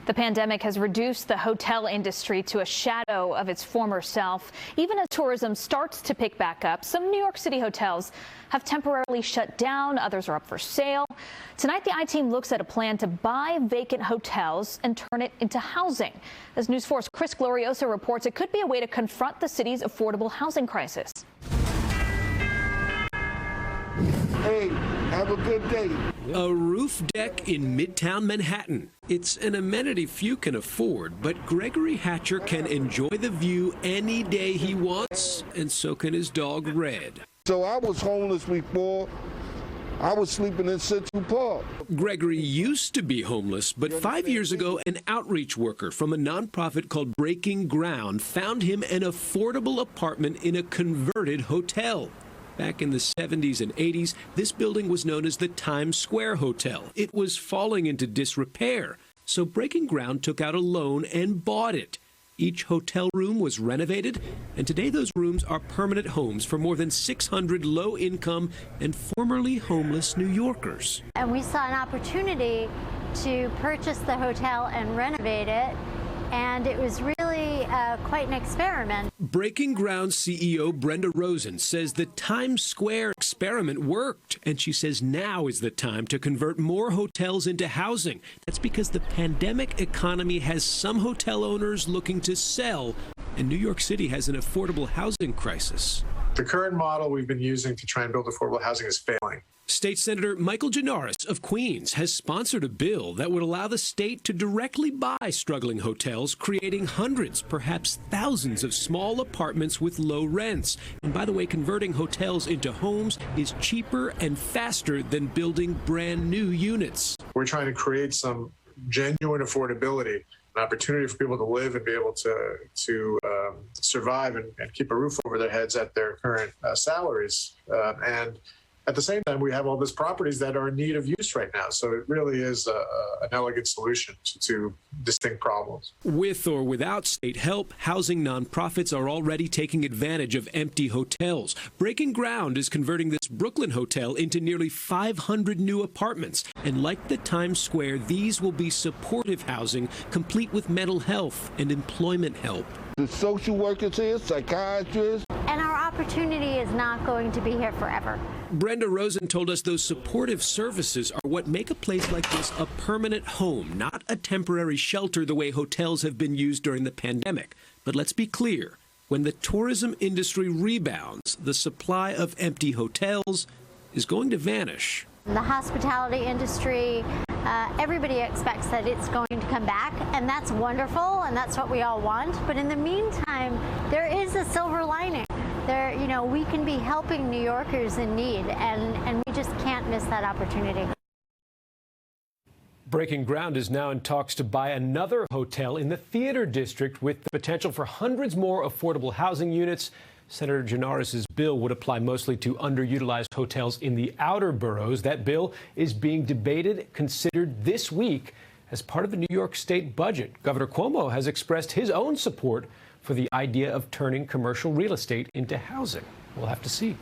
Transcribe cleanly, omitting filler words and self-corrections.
The pandemic has reduced the hotel industry to a shadow of its former self. Even as tourism starts to pick back up, some New York City hotels have temporarily shut down. Others are up for sale. Tonight, the I-Team looks at a plan to buy vacant hotels and turn it into housing. As News 4's Chris Glorioso reports, it could be a way to confront the city's affordable housing crisis. Hey, have a good day. A roof deck in Midtown Manhattan. It's an amenity few can afford, but Gregory Hatcher can enjoy the view any day he wants, and so can his dog, Red. So I was homeless before. I was sleeping in Central Park. Gregory used to be homeless, but 5 years ago, an outreach worker from a nonprofit called Breaking Ground found him an affordable apartment in a converted hotel. Back in the 70s and 80s, this building was known as the Times Square Hotel. It was falling into disrepair, so Breaking Ground took out a loan and bought it. Each hotel room was renovated, and today those rooms are permanent homes for more than 600 low-income and formerly homeless New Yorkers. And we saw an opportunity to purchase the hotel and renovate it, and it was really quite an experiment. Breaking Ground CEO BRENDA ROSEN says the Times Square experiment worked, and she says now is the time to convert more hotels into housing. That's because the pandemic economy has some hotel owners looking to sell, and New York City has an affordable housing crisis. The current model we've been using to try and build affordable housing is failing. State Senator Michael Gianaris of Queens has sponsored a bill that would allow the state to directly buy struggling hotels, creating hundreds, perhaps thousands of small apartments with low rents. And by the way, converting hotels into homes is cheaper and faster than building brand new units. We're trying to create some genuine affordability, an opportunity for people to live and be able to survive and keep a roof over their heads at their current salaries. And at the same time, we have all these properties that are in need of use right now. So it really is an elegant solution to distinct problems. With or without state help, housing nonprofits are already taking advantage of empty hotels. Breaking Ground is converting this Brooklyn hotel into nearly 500 new apartments. And like the Times Square, these will be supportive housing, complete with mental health and employment help. The social workers here, psychiatrists. And our opportunity is not going to be here forever. BRENDA ROSEN told us those supportive services are what make a place like this a permanent home, not a temporary shelter the way hotels have been used during the pandemic. But let's be clear, when the tourism industry rebounds, the supply of empty hotels is going to vanish. The hospitality industry, everybody expects that it's going to come back, and that's wonderful, and that's what we all want. But in the meantime, there is a silver lining. We can be helping New Yorkers in need, and we just can't miss that opportunity. Breaking Ground is now in talks to buy another hotel in the theater district with the potential for hundreds more affordable housing units. Senator Gianaris' bill would apply mostly to underutilized hotels in the outer boroughs. That bill is being debated, considered this week as part of the New York State budget. Governor Cuomo has expressed his own support for the idea of turning commercial real estate into housing. We'll have to see.